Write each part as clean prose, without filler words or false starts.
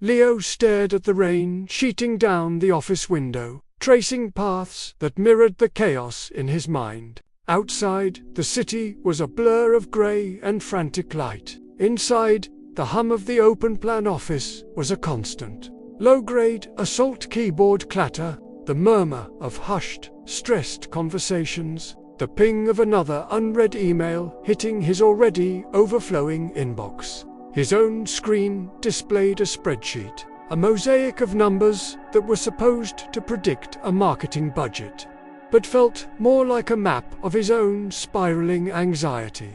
Leo stared at the rain sheeting down the office window, tracing paths that mirrored the chaos in his mind. Outside, the city was a blur of grey and frantic light. Inside, the hum of the open-plan office was a constant. Low-grade assault keyboard clatter, the murmur of hushed, stressed conversations, the ping of another unread email hitting his already overflowing inbox. His own screen displayed a spreadsheet, a mosaic of numbers that were supposed to predict a marketing budget, but felt more like a map of his own spiraling anxiety.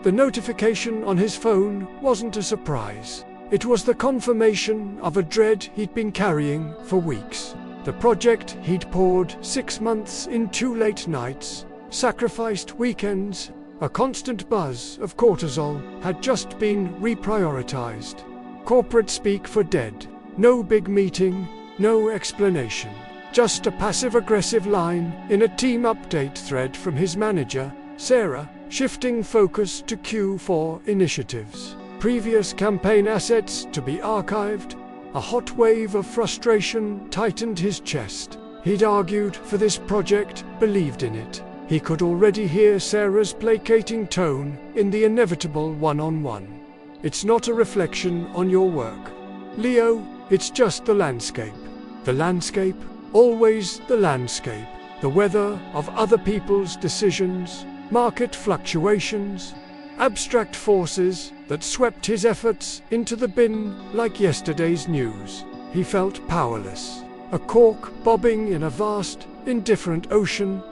The notification on his phone wasn't a surprise. It was the confirmation of a dread he'd been carrying for weeks. The project he'd poured 6 months into late nights, sacrificed weekends, a constant buzz of cortisol had just been reprioritized. Corporate speak for dead. No big meeting, no explanation. Just a passive-aggressive line in a team update thread from his manager, Sarah, shifting focus to Q4 initiatives. Previous campaign assets to be archived. A hot wave of frustration tightened his chest. He'd argued for this project, believed in it. He could already hear Sarah's placating tone in the inevitable one-on-one. It's not a reflection on your work, Leo, it's just the landscape. The landscape, always the landscape. The weather of other people's decisions, market fluctuations, abstract forces that swept his efforts into the bin like yesterday's news. He felt powerless, a cork bobbing in a vast, indifferent ocean.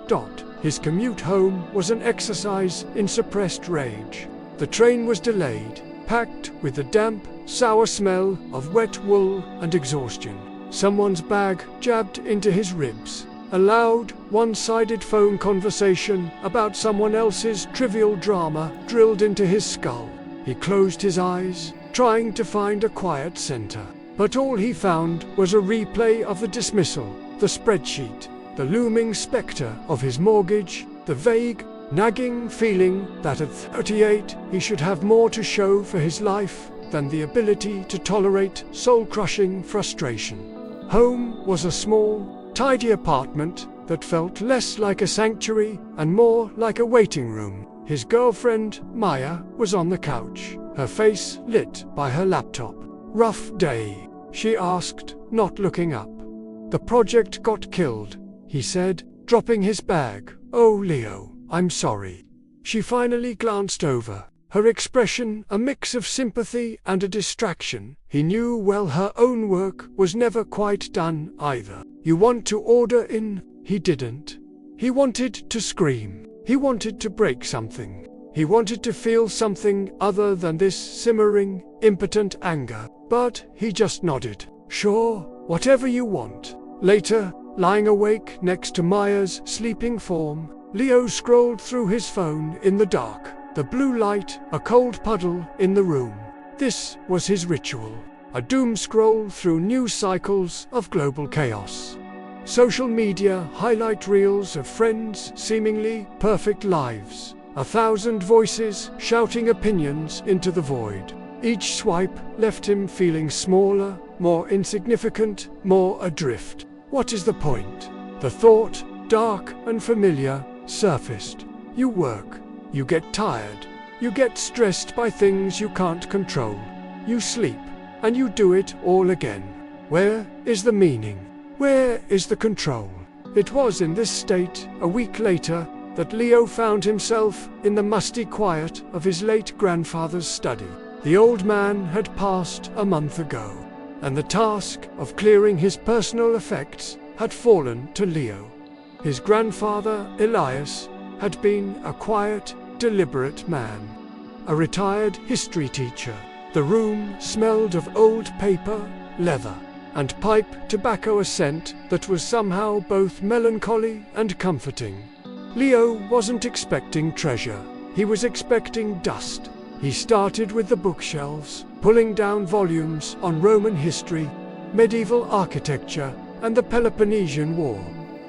His commute home was an exercise in suppressed rage. The train was delayed, packed with the damp, sour smell of wet wool and exhaustion. Someone's bag jabbed into his ribs. A loud, one-sided phone conversation about someone else's trivial drama drilled into his skull. He closed his eyes, trying to find a quiet center. But all he found was a replay of the dismissal, the spreadsheet, the looming specter of his mortgage, the vague, nagging feeling that at 38 he should have more to show for his life than the ability to tolerate soul-crushing frustration. Home was a small, tidy apartment that felt less like a sanctuary and more like a waiting room. His girlfriend, Maya, was on the couch, her face lit by her laptop. "Rough day?" she asked, not looking up. "The project got killed," he said, dropping his bag. "Oh, Leo, I'm sorry." She finally glanced over, her expression a mix of sympathy and a distraction. He knew well her own work was never quite done either. "You want to order in?" He didn't. He wanted to scream. He wanted to break something. He wanted to feel something other than this simmering, impotent anger. But he just nodded. "Sure, whatever you want." Later, lying awake next to Maya's sleeping form, Leo scrolled through his phone in the dark. The blue light, a cold puddle in the room. This was his ritual. A doom scroll through news cycles of global chaos. Social media highlight reels of friends' seemingly perfect lives. 1,000 voices shouting opinions into the void. Each swipe left him feeling smaller, more insignificant, more adrift. What is the point? The thought, dark and familiar, surfaced. You work. You get tired. You get stressed by things you can't control. You sleep. And you do it all again. Where is the meaning? Where is the control? It was in this state, a week later, that Leo found himself in the musty quiet of his late grandfather's study. The old man had passed a month ago, and the task of clearing his personal effects had fallen to Leo. His grandfather, Elias, had been a quiet, deliberate man, a retired history teacher. The room smelled of old paper, leather, and pipe tobacco, a scent that was somehow both melancholy and comforting. Leo wasn't expecting treasure. He was expecting dust. He started with the bookshelves, pulling down volumes on Roman history, medieval architecture, and the Peloponnesian War.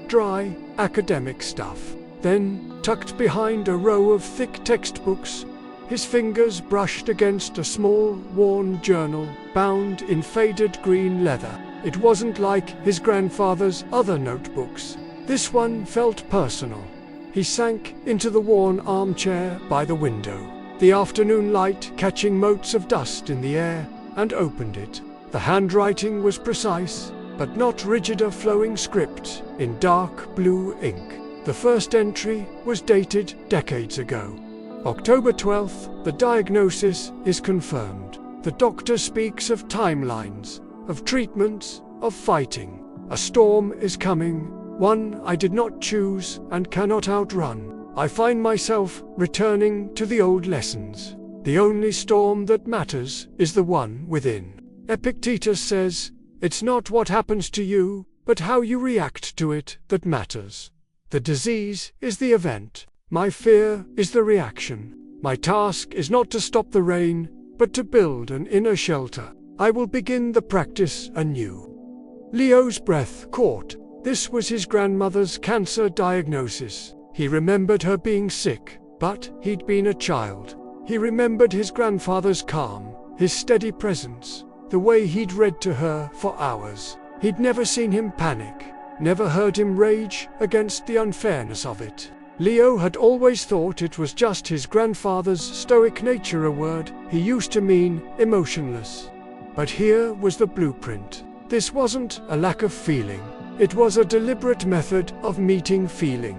Dry, academic stuff. Then, tucked behind a row of thick textbooks, His fingers brushed against a small, worn journal, bound in faded green leather. It wasn't like his grandfather's other notebooks. This one felt personal. He sank into the worn armchair by the window, the afternoon light catching motes of dust in the air, and opened it. The handwriting was precise, but not rigid, a flowing script in dark blue ink. The first entry was dated decades ago. October 12th, the diagnosis is confirmed. The doctor speaks of timelines, of treatments, of fighting. A storm is coming, one I did not choose and cannot outrun. I find myself returning to the old lessons. The only storm that matters is the one within. Epictetus says, "It's not what happens to you, but how you react to it that matters." The disease is the event. My fear is the reaction. My task is not to stop the rain, but to build an inner shelter. I will begin the practice anew. Leo's breath caught. This was his grandmother's cancer diagnosis. He remembered her being sick, but he'd been a child. He remembered his grandfather's calm, his steady presence, the way he'd read to her for hours. He'd never seen him panic, never heard him rage against the unfairness of it. Leo had always thought it was just his grandfather's stoic nature, a word he used to mean emotionless. But here was the blueprint. This wasn't a lack of feeling. It was a deliberate method of meeting feeling.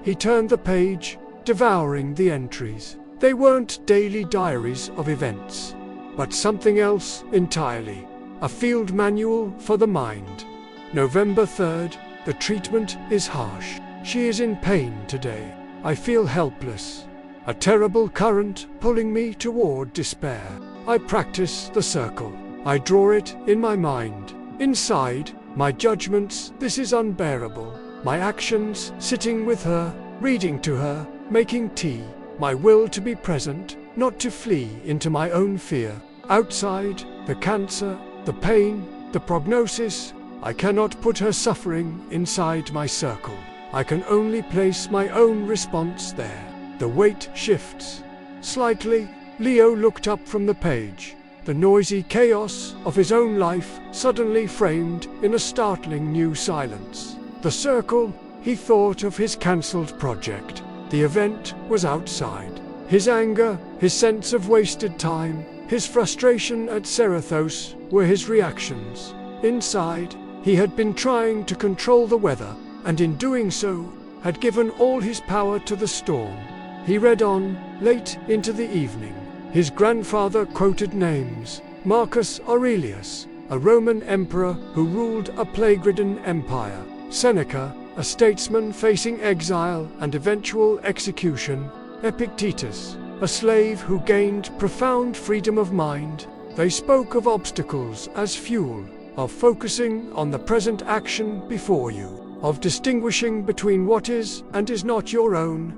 He turned the page, devouring the entries. They weren't daily diaries of events, but something else entirely. A field manual for the mind. November 3rd, the treatment is harsh. She is in pain today. I feel helpless. A terrible current pulling me toward despair. I practice the circle. I draw it in my mind. Inside, my judgments, this is unbearable. My actions, sitting with her, reading to her, making tea. My will to be present, not to flee into my own fear. Outside, the cancer, the pain, the prognosis. I cannot put her suffering inside my circle. I can only place my own response there. The weight shifts. Slightly, Leo looked up from the page. The noisy chaos of his own life suddenly framed in a startling new silence. The circle, he thought of his cancelled project. The event was outside. His anger, his sense of wasted time, his frustration at Serathos were his reactions. Inside, he had been trying to control the weather, and in doing so, had given all his power to the storm. He read on, late into the evening. His grandfather quoted names. Marcus Aurelius, a Roman emperor who ruled a plague-ridden empire. Seneca, a statesman facing exile and eventual execution. Epictetus, a slave who gained profound freedom of mind. They spoke of obstacles as fuel, of focusing on the present action before you, of distinguishing between what is and is not your own.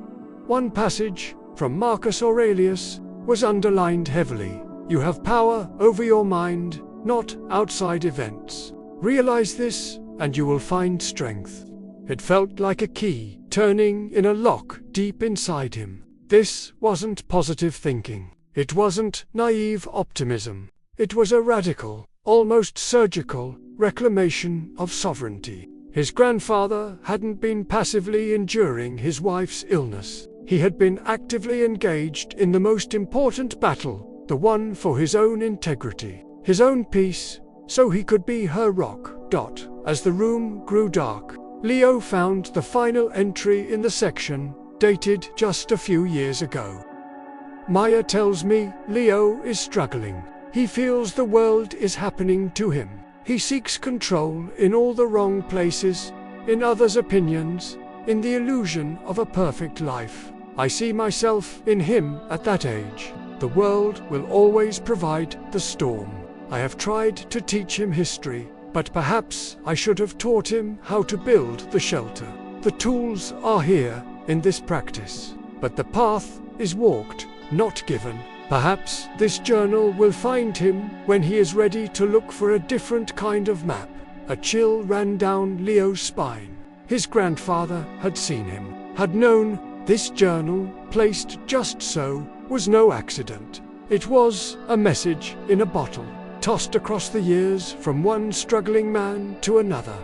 One passage, from Marcus Aurelius, was underlined heavily. You have power over your mind, not outside events. Realize this, and you will find strength. It felt like a key, turning in a lock deep inside him. This wasn't positive thinking. It wasn't naive optimism. It was a radical, almost surgical, reclamation of sovereignty. His grandfather hadn't been passively enduring his wife's illness. He had been actively engaged in the most important battle, the one for his own integrity, his own peace, so he could be her rock. As the room grew dark, Leo found the final entry in the section, dated just a few years ago. Maya tells me Leo is struggling. He feels the world is happening to him. He seeks control in all the wrong places, in others' opinions, in the illusion of a perfect life. I see myself in him at that age. The world will always provide the storm. I have tried to teach him history, but perhaps I should have taught him how to build the shelter. The tools are here in this practice, but the path is walked, not given. Perhaps this journal will find him when he is ready to look for a different kind of map. A chill ran down Leo's spine. His grandfather had seen him, had known this journal, placed just so, was no accident. It was a message in a bottle, tossed across the years from one struggling man to another.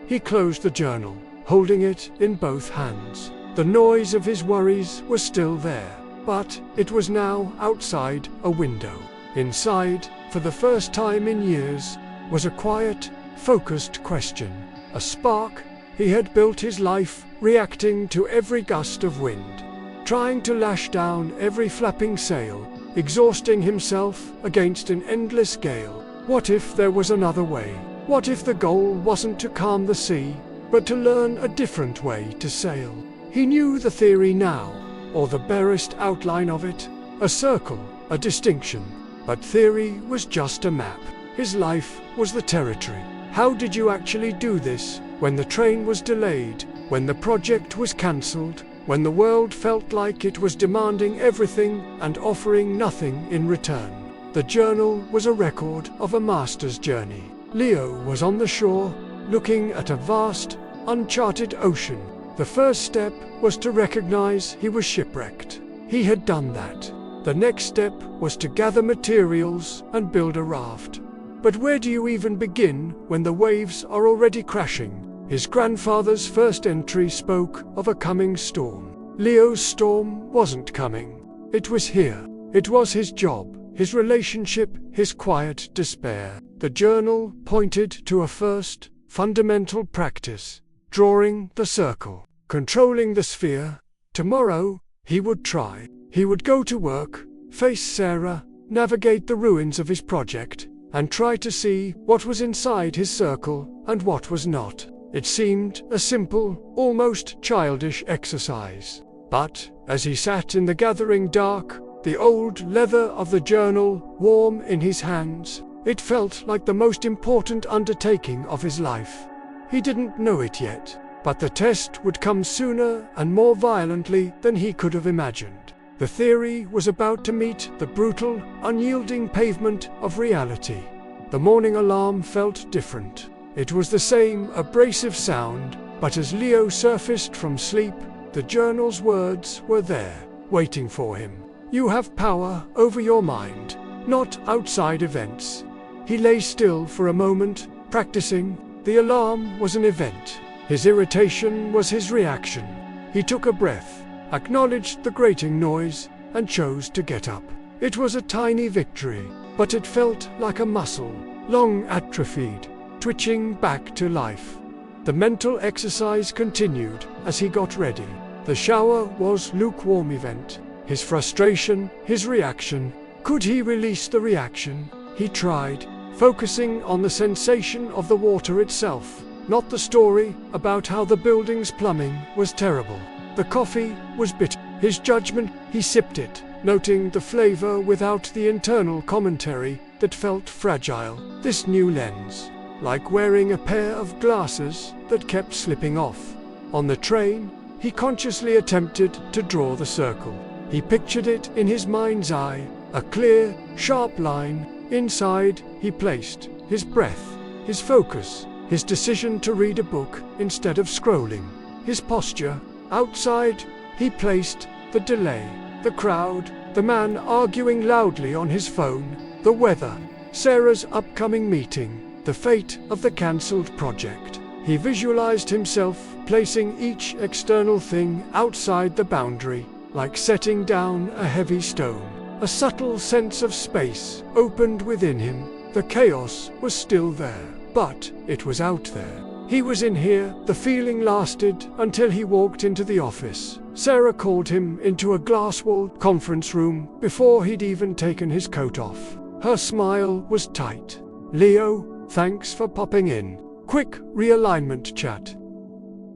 He closed the journal, holding it in both hands. The noise of his worries was still there, but it was now outside a window. Inside, for the first time in years, was a quiet, focused question. A spark. He had built his life reacting to every gust of wind, trying to lash down every flapping sail, exhausting himself against an endless gale. What if there was another way? What if the goal wasn't to calm the sea, but to learn a different way to sail? He knew the theory now, or the barest outline of it, a circle, a distinction. But theory was just a map. His life was the territory. How did you actually do this when the train was delayed, when the project was cancelled, when the world felt like it was demanding everything and offering nothing in return? The journal was a record of a master's journey. Leo was on the shore, looking at a vast, uncharted ocean. The first step was to recognize he was shipwrecked. He had done that. The next step was to gather materials and build a raft. But where do you even begin when the waves are already crashing? His grandfather's first entry spoke of a coming storm. Leo's storm wasn't coming. It was here. It was his job, his relationship, his quiet despair. The journal pointed to a first, fundamental practice: drawing the circle, controlling the sphere. Tomorrow, he would try. He would go to work, face Sarah, navigate the ruins of his project, and try to see what was inside his circle and what was not. It seemed a simple, almost childish exercise. But, as he sat in the gathering dark, the old leather of the journal warm in his hands, it felt like the most important undertaking of his life. He didn't know it yet, but the test would come sooner and more violently than he could have imagined. The theory was about to meet the brutal, unyielding pavement of reality. The morning alarm felt different. It was the same abrasive sound, but as Leo surfaced from sleep, the journal's words were there, waiting for him. You have power over your mind, not outside events. He lay still for a moment, practicing. The alarm was an event. His irritation was his reaction. He took a breath, acknowledged the grating noise, and chose to get up. It was a tiny victory, but it felt like a muscle, long atrophied, twitching back to life. The mental exercise continued as he got ready. The shower was lukewarm event. His frustration, his reaction. Could he release the reaction? He tried, focusing on the sensation of the water itself, not the story about how the building's plumbing was terrible. The coffee was bitter. His judgment, he sipped it, noting the flavor without the internal commentary that felt fragile. This new lens, like wearing a pair of glasses that kept slipping off. On the train, he consciously attempted to draw the circle. He pictured it in his mind's eye, a clear, sharp line. Inside, he placed his breath, his focus, his decision to read a book instead of scrolling, his posture. Outside, he placed the delay, the crowd, the man arguing loudly on his phone, the weather, Sarah's upcoming meeting, the fate of the cancelled project. He visualized himself placing each external thing outside the boundary, like setting down a heavy stone. A subtle sense of space opened within him. The chaos was still there, but it was out there. He was in here. The feeling lasted until he walked into the office. Sarah called him into a glass-walled conference room before he'd even taken his coat off. Her smile was tight. Leo, thanks for popping in. Quick realignment chat.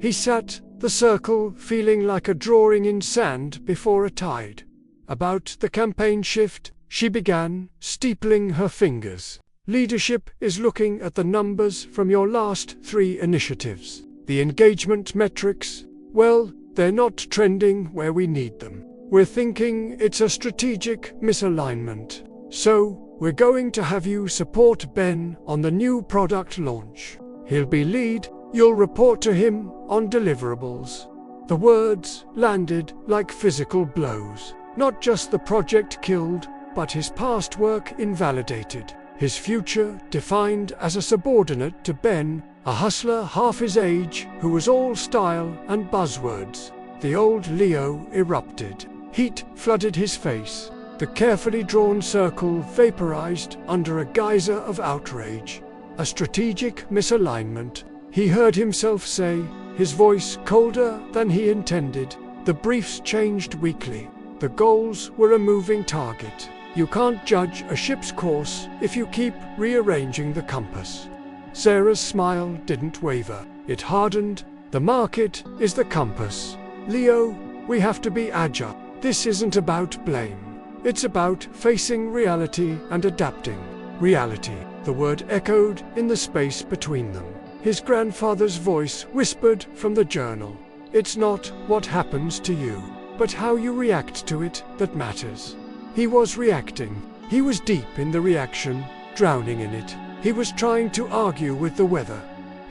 He sat, the circle feeling like a drawing in sand before a tide. About the campaign shift, she began, steepling her fingers. Leadership is looking at the numbers from your last 3 initiatives. The engagement metrics, well, they're not trending where we need them. We're thinking it's a strategic misalignment. So, we're going to have you support Ben on the new product launch. He'll be lead, you'll report to him on deliverables. The words landed like physical blows. Not just the project killed, but his past work invalidated. His future defined as a subordinate to Ben, a hustler half his age who was all style and buzzwords. The old Leo erupted. Heat flooded his face. The carefully drawn circle vaporized under a geyser of outrage. A strategic misalignment, he heard himself say, his voice colder than he intended. The briefs changed weekly. The goals were a moving target. You can't judge a ship's course if you keep rearranging the compass. Sarah's smile didn't waver. It hardened. The market is the compass. Leo, we have to be agile. This isn't about blame. It's about facing reality and adapting. Reality. The word echoed in the space between them. His grandfather's voice whispered from the journal. It's not what happens to you, but how you react to it that matters. He was reacting. He was deep in the reaction, drowning in it. He was trying to argue with the weather.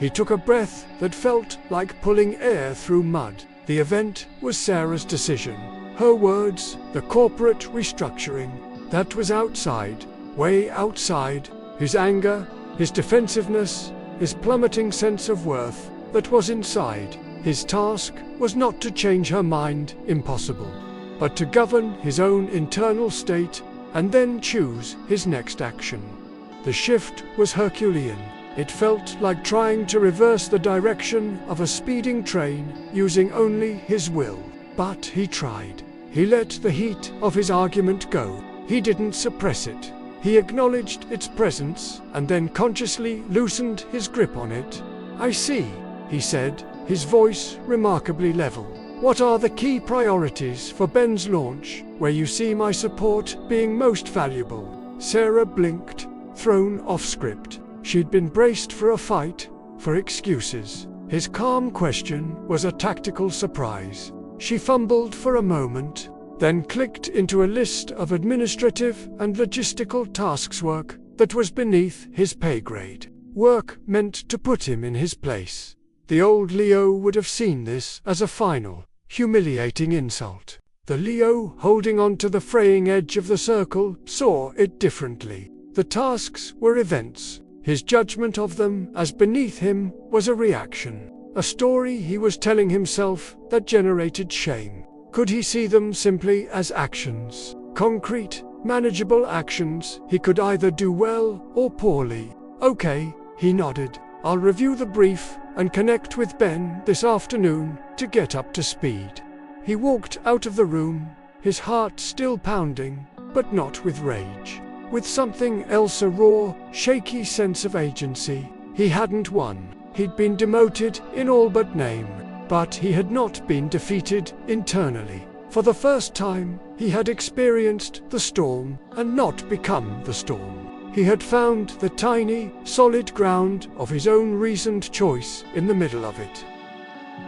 He took a breath that felt like pulling air through mud. The event was Sarah's decision. Her words, the corporate restructuring. That was outside, way outside. His anger, his defensiveness, his plummeting sense of worth, that was inside. His task was not to change her mind, impossible, but to govern his own internal state and then choose his next action. The shift was Herculean. It felt like trying to reverse the direction of a speeding train using only his will. But he tried. He let the heat of his argument go. He didn't suppress it. He acknowledged its presence and then consciously loosened his grip on it. I see, he said, his voice remarkably level. What are the key priorities for Ben's launch, where you see my support being most valuable? Sarah blinked, thrown off script. She'd been braced for a fight, for excuses. His calm question was a tactical surprise. She fumbled for a moment, then clicked into a list of administrative and logistical tasks, work that was beneath his pay grade. Work meant to put him in his place. The old Leo would have seen this as a final, humiliating insult. The Leo holding on to the fraying edge of the circle saw it differently. The tasks were events. His judgment of them as beneath him was a reaction. A story he was telling himself that generated shame. Could he see them simply as actions? Concrete, manageable actions he could either do well or poorly. Okay, he nodded. I'll review the brief and connect with Ben this afternoon to get up to speed. He walked out of the room, his heart still pounding, but not with rage. With something else, a raw, shaky sense of agency. He hadn't won. He'd been demoted in all but name. But he had not been defeated internally. For the first time, he had experienced the storm and not become the storm. He had found the tiny, solid ground of his own reasoned choice in the middle of it.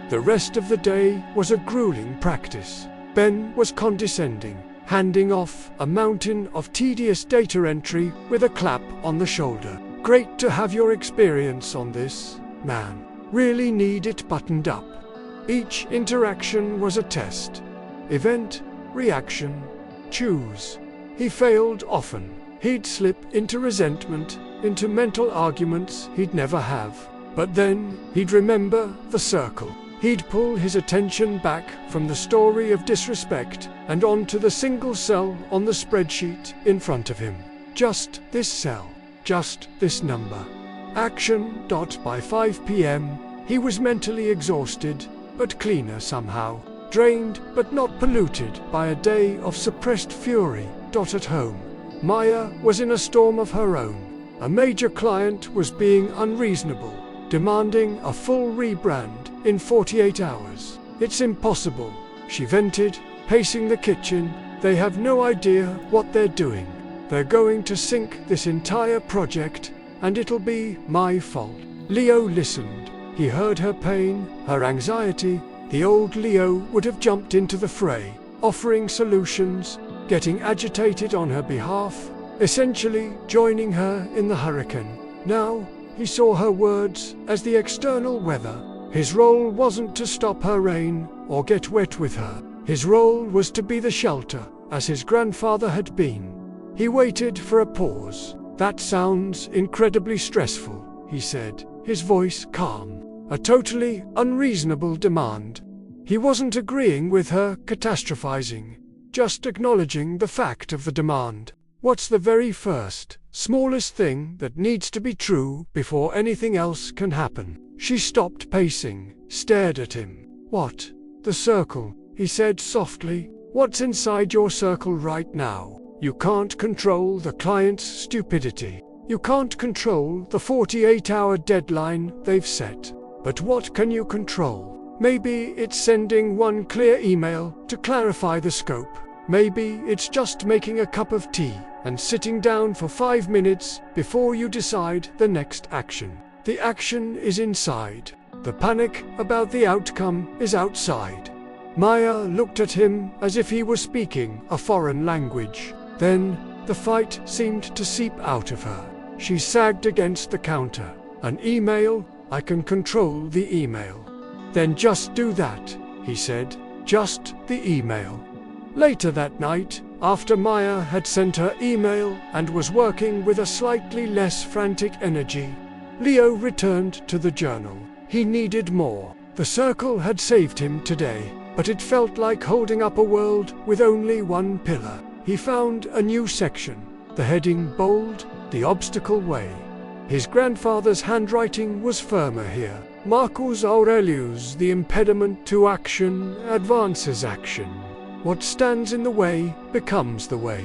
The rest of the day was a grueling practice. Ben was condescending, handing off a mountain of tedious data entry with a clap on the shoulder. Great to have your experience on this, man. Really need it buttoned up. Each interaction was a test. Event, reaction, choose. He failed often. He'd slip into resentment, into mental arguments he'd never have. But then he'd remember the circle. He'd pull his attention back from the story of disrespect and onto the single cell on the spreadsheet in front of him. Just this cell. Just this number. Action. By 5 p.m., he was mentally exhausted, but cleaner somehow. Drained, but not polluted by a day of suppressed fury. At home, Maya was in a storm of her own. A major client was being unreasonable, demanding a full rebrand in 48 hours. It's impossible, she vented, pacing the kitchen. They have no idea what they're doing. They're going to sink this entire project, and it'll be my fault. Leo listened. He heard her pain, her anxiety. The old Leo would have jumped into the fray, offering solutions, getting agitated on her behalf, essentially joining her in the hurricane. Now, he saw her words as the external weather. His role wasn't to stop her rain or get wet with her. His role was to be the shelter, as his grandfather had been. He waited for a pause. "That sounds incredibly stressful," he said, his voice calm. "A totally unreasonable demand." He wasn't agreeing with her catastrophizing, just acknowledging the fact of the demand. What's the very first, smallest thing that needs to be true before anything else can happen? She stopped pacing, stared at him. "What?" "The circle," he said softly. "What's inside your circle right now? You can't control the client's stupidity. You can't control the 48-hour deadline they've set. But what can you control? Maybe it's sending one clear email to clarify the scope. Maybe it's just making a cup of tea and sitting down for 5 minutes before you decide the next action. The action is inside. The panic about the outcome is outside." Maya looked at him as if he were speaking a foreign language. Then, the fight seemed to seep out of her. She sagged against the counter. "An email? I can control the email." "Then just do that," he said. "Just the email." Later that night, after Maya had sent her email and was working with a slightly less frantic energy, Leo returned to the journal. He needed more. The circle had saved him today, but it felt like holding up a world with only one pillar. He found a new section, the heading bold, "The Obstacle Way." His grandfather's handwriting was firmer here. "Marcus Aurelius, the impediment to action advances action. What stands in the way becomes the way."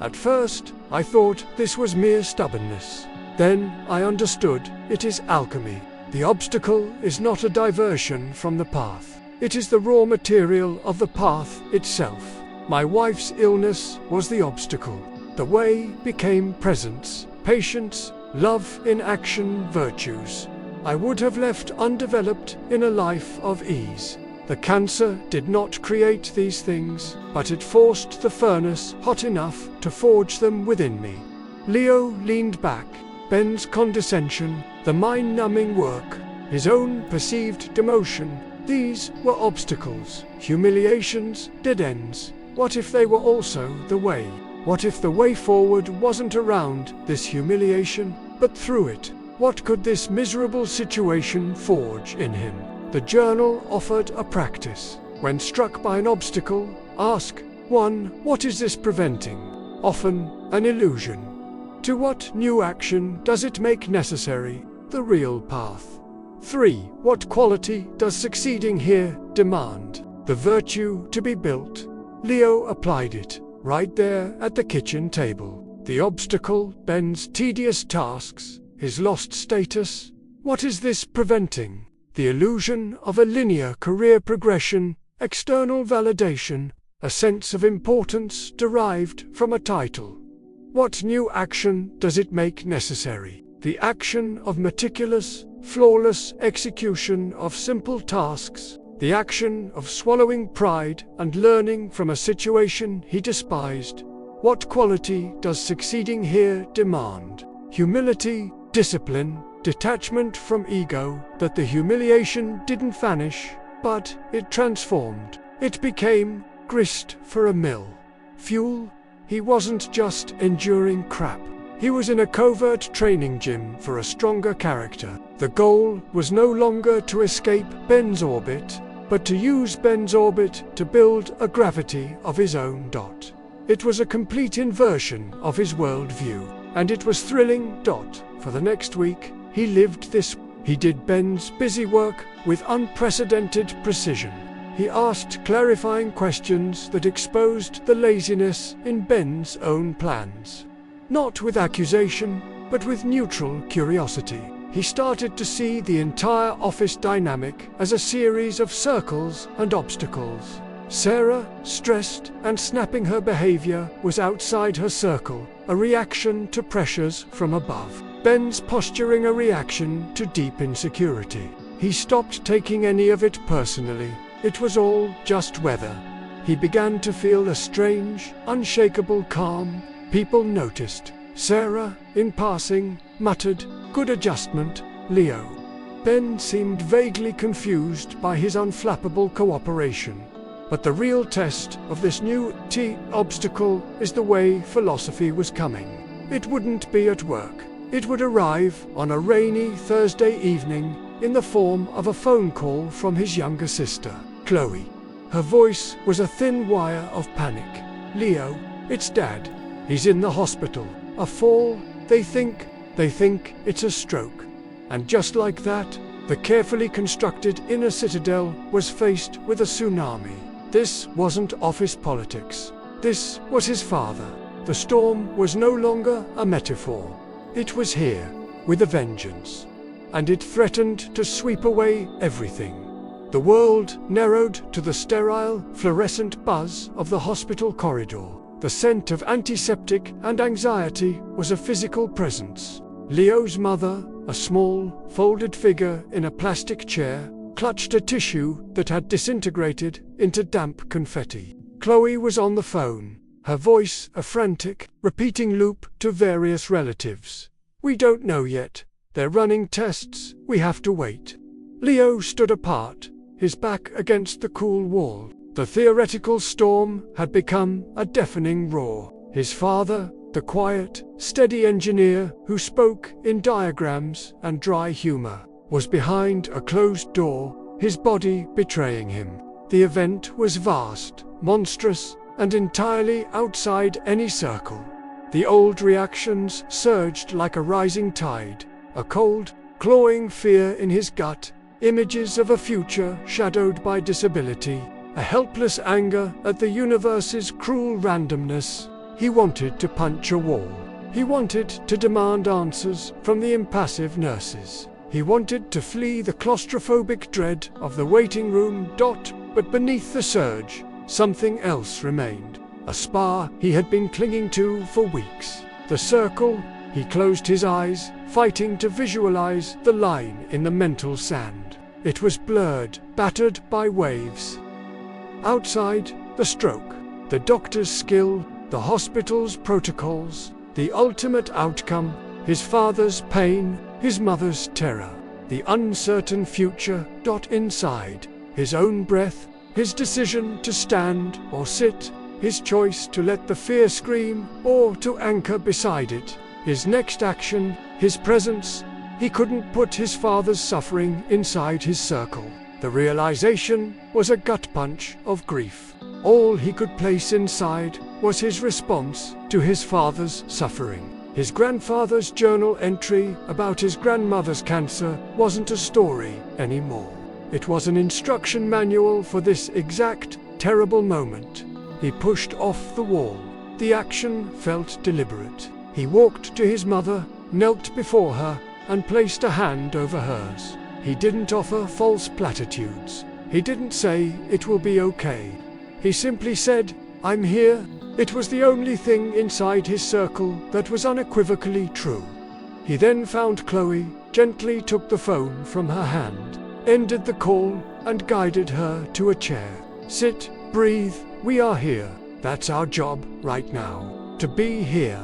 At first, I thought this was mere stubbornness. Then I understood it is alchemy. The obstacle is not a diversion from the path. It is the raw material of the path itself. My wife's illness was the obstacle. The way became presence, patience, love in action, virtues. I would have left undeveloped in a life of ease. The cancer did not create these things, but it forced the furnace hot enough to forge them within me. Leo leaned back. Ben's condescension, the mind-numbing work, his own perceived demotion, these were obstacles, humiliations, dead ends. What if they were also the way? What if the way forward wasn't around this humiliation, but through it? What could this miserable situation forge in him? The journal offered a practice. When struck by an obstacle, ask, 1. What is this preventing? Often, an illusion. 2. What new action does it make necessary? The real path. 3. What quality does succeeding here demand? The virtue to be built. Leo applied it, right there at the kitchen table. The obstacle, Ben's tedious tasks, his lost status. What is this preventing? The illusion of a linear career progression, external validation, a sense of importance derived from a title. What new action does it make necessary? The action of meticulous, flawless execution of simple tasks, the action of swallowing pride and learning from a situation he despised. What quality does succeeding here demand? Humility, discipline, detachment from ego, that the humiliation didn't vanish, but it transformed. It became grist for a mill. Fuel. He wasn't just enduring crap. He was in a covert training gym for a stronger character. The goal was no longer to escape Ben's orbit, but to use Ben's orbit to build a gravity of his own. It was a complete inversion of his worldview, and it was thrilling. For the next week, he lived this. He did Ben's busy work with unprecedented precision. He asked clarifying questions that exposed the laziness in Ben's own plans. Not with accusation, but with neutral curiosity. He started to see the entire office dynamic as a series of circles and obstacles. Sarah, stressed and snapping her behavior, was outside her circle, a reaction to pressures from above. Ben's posturing, a reaction to deep insecurity. He stopped taking any of it personally. It was all just weather. He began to feel a strange, unshakable calm. People noticed. Sarah, in passing, muttered, "Good adjustment, Leo." Ben seemed vaguely confused by his unflappable cooperation. But the real test of this new obstacle is the way philosophy was coming. It wouldn't be at work. It would arrive on a rainy Thursday evening in the form of a phone call from his younger sister, Chloe. Her voice was a thin wire of panic. "Leo, it's Dad. He's in the hospital. A fall. They think it's a stroke." And just like that, the carefully constructed inner citadel was faced with a tsunami. This wasn't office politics. This was his father. The storm was no longer a metaphor. It was here, with a vengeance. And it threatened to sweep away everything. The world narrowed to the sterile, fluorescent buzz of the hospital corridor. The scent of antiseptic and anxiety was a physical presence. Leo's mother, a small, folded figure in a plastic chair, clutched a tissue that had disintegrated into damp confetti. Chloe was on the phone, her voice a frantic, repeating loop to various relatives. "We don't know yet. They're running tests. We have to wait." Leo stood apart, his back against the cool wall. The theoretical storm had become a deafening roar. His father, the quiet, steady engineer who spoke in diagrams and dry humor, was behind a closed door, his body betraying him. The event was vast, monstrous, and entirely outside any circle. The old reactions surged like a rising tide, a cold, clawing fear in his gut, images of a future shadowed by disability, a helpless anger at the universe's cruel randomness. He wanted to punch a wall. He wanted to demand answers from the impassive nurses. He wanted to flee the claustrophobic dread of the waiting room. But beneath the surge, something else remained. A spar he had been clinging to for weeks. The circle. He closed his eyes, fighting to visualize the line in the mental sand. It was blurred, battered by waves. Outside, the stroke, the doctor's skill, the hospital's protocols, the ultimate outcome, his father's pain, his mother's terror, the uncertain future. Inside, his own breath, his decision to stand or sit, his choice to let the fear scream or to anchor beside it, his next action, his presence. He couldn't put his father's suffering inside his circle. The realization was a gut punch of grief. All he could place inside was his response to his father's suffering. His grandfather's journal entry about his grandmother's cancer wasn't a story anymore. It was an instruction manual for this exact, terrible moment. He pushed off the wall. The action felt deliberate. He walked to his mother, knelt before her, and placed a hand over hers. He didn't offer false platitudes. He didn't say, "It will be okay." He simply said, "I'm here." It was the only thing inside his circle that was unequivocally true. He then found Chloe, gently took the phone from her hand, ended the call, and guided her to a chair. "Sit, breathe, we are here. That's our job right now. To be here."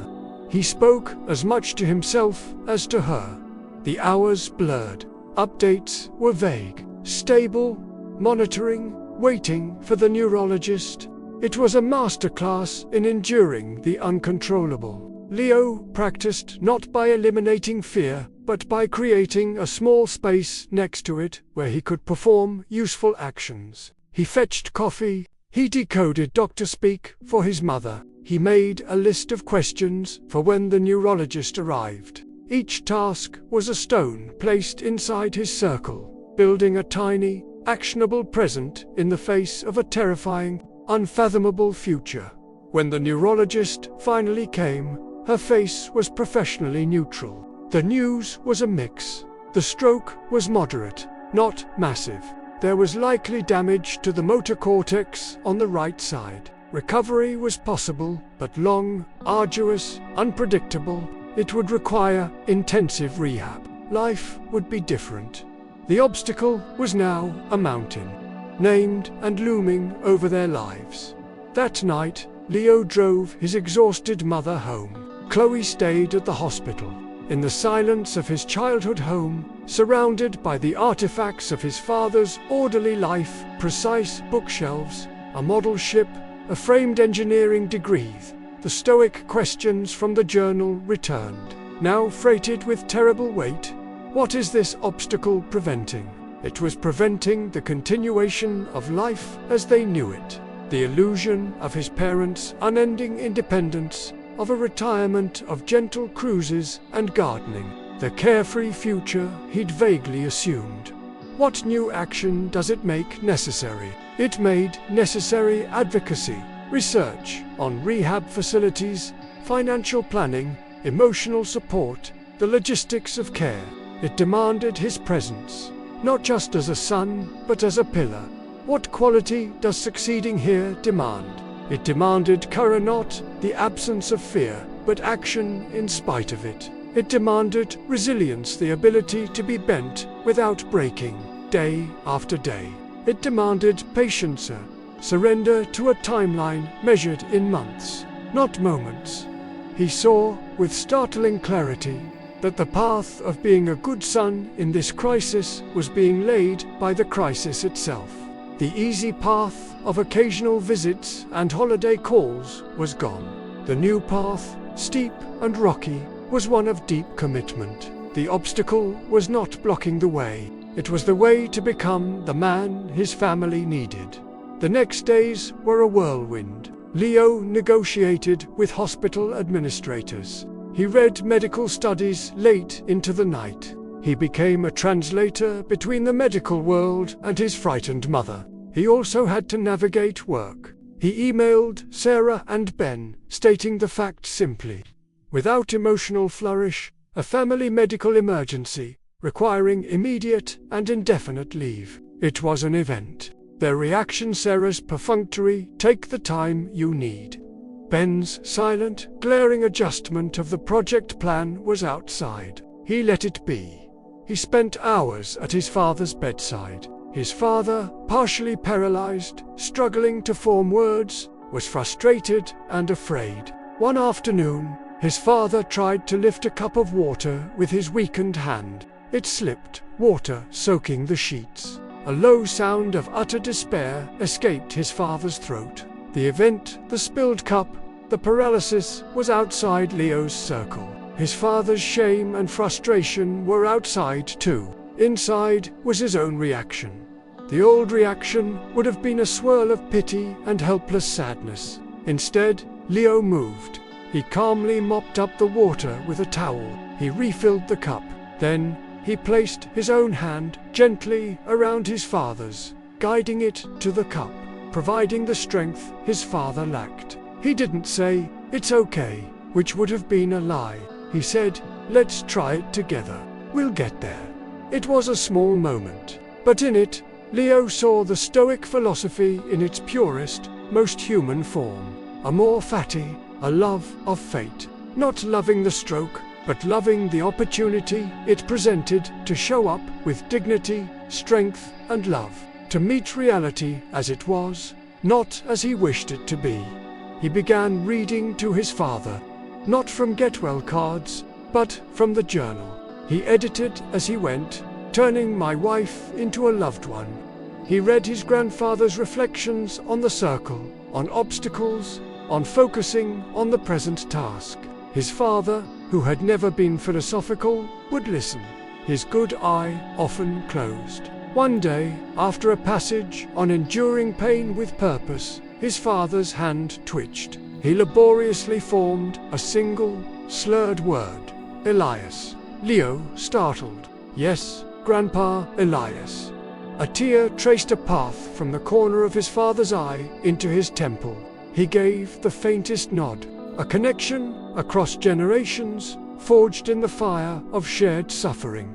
He spoke as much to himself as to her. The hours blurred. Updates were vague. Stable, monitoring, waiting for the neurologist. It was a masterclass in enduring the uncontrollable. Leo practiced not by eliminating fear, but by creating a small space next to it where he could perform useful actions. He fetched coffee. He decoded doctor speak for his mother. He made a list of questions for when the neurologist arrived. Each task was a stone placed inside his circle, building a tiny, actionable present in the face of a terrifying, unfathomable future. When the neurologist finally came, her face was professionally neutral. The news was a mix. The stroke was moderate, not massive. There was likely damage to the motor cortex on the right side. Recovery was possible, but long, arduous, unpredictable. It would require intensive rehab. Life would be different. The obstacle was now a mountain, named and looming over their lives. That night, Leo drove his exhausted mother home. Chloe stayed at the hospital. In the silence of his childhood home, surrounded by the artifacts of his father's orderly life, precise bookshelves, a model ship, a framed engineering degree. The Stoic questions from the journal returned, now freighted with terrible weight. What is this obstacle preventing? It was preventing the continuation of life as they knew it, the illusion of his parents' unending independence, of a retirement of gentle cruises and gardening, the carefree future he'd vaguely assumed. What new action does it make necessary? It made necessary advocacy, research on rehab facilities, financial planning, emotional support, the logistics of care. It demanded his presence, not just as a son, but as a pillar. What quality does succeeding here demand? It demanded courage, not the absence of fear, but action in spite of it. It demanded resilience, the ability to be bent without breaking, day after day. It demanded patience, surrender to a timeline measured in months, not moments. He saw, with startling clarity, that the path of being a good son in this crisis was being laid by the crisis itself. The easy path of occasional visits and holiday calls was gone. The new path, steep and rocky, was one of deep commitment. The obstacle was not blocking the way. It was the way to become the man his family needed. The next days were a whirlwind. Leo negotiated with hospital administrators. He read medical studies late into the night. He became a translator between the medical world and his frightened mother. He also had to navigate work. He emailed Sarah and Ben, stating the facts simply. Without emotional flourish, a family medical emergency, requiring immediate and indefinite leave. It was an event. Their reaction, Sarah's perfunctory, "Take the time you need." Ben's silent, glaring adjustment of the project plan was outside. He let it be. He spent hours at his father's bedside. His father, partially paralyzed, struggling to form words, was frustrated and afraid. One afternoon, his father tried to lift a cup of water with his weakened hand. It slipped, water soaking the sheets. A low sound of utter despair escaped his father's throat. The event, the spilled cup, the paralysis, was outside Leo's circle. His father's shame and frustration were outside too. Inside was his own reaction. The old reaction would have been a swirl of pity and helpless sadness. Instead, Leo moved. He calmly mopped up the water with a towel. He refilled the cup. Then, he placed his own hand gently around his father's, guiding it to the cup, providing the strength his father lacked. He didn't say, "It's okay," which would have been a lie. He said, "Let's try it together. We'll get there." It was a small moment, but in it, Leo saw the Stoic philosophy in its purest, most human form. Amor fati, a love of fate. Not loving the stroke, but loving the opportunity it presented to show up with dignity, strength, and love. To meet reality as it was, not as he wished it to be. He began reading to his father, not from get-well cards, but from the journal. He edited as he went, turning my wife into a loved one. He read his grandfather's reflections on the circle, on obstacles, on focusing on the present task. His father, who had never been philosophical, would listen. His good eye often closed. One day, after a passage on enduring pain with purpose, his father's hand twitched. He laboriously formed a single, slurred word. Elias. Leo, startled. "Yes, Grandpa, Elias." A tear traced a path from the corner of his father's eye into his temple. He gave the faintest nod. A connection across generations, forged in the fire of shared suffering.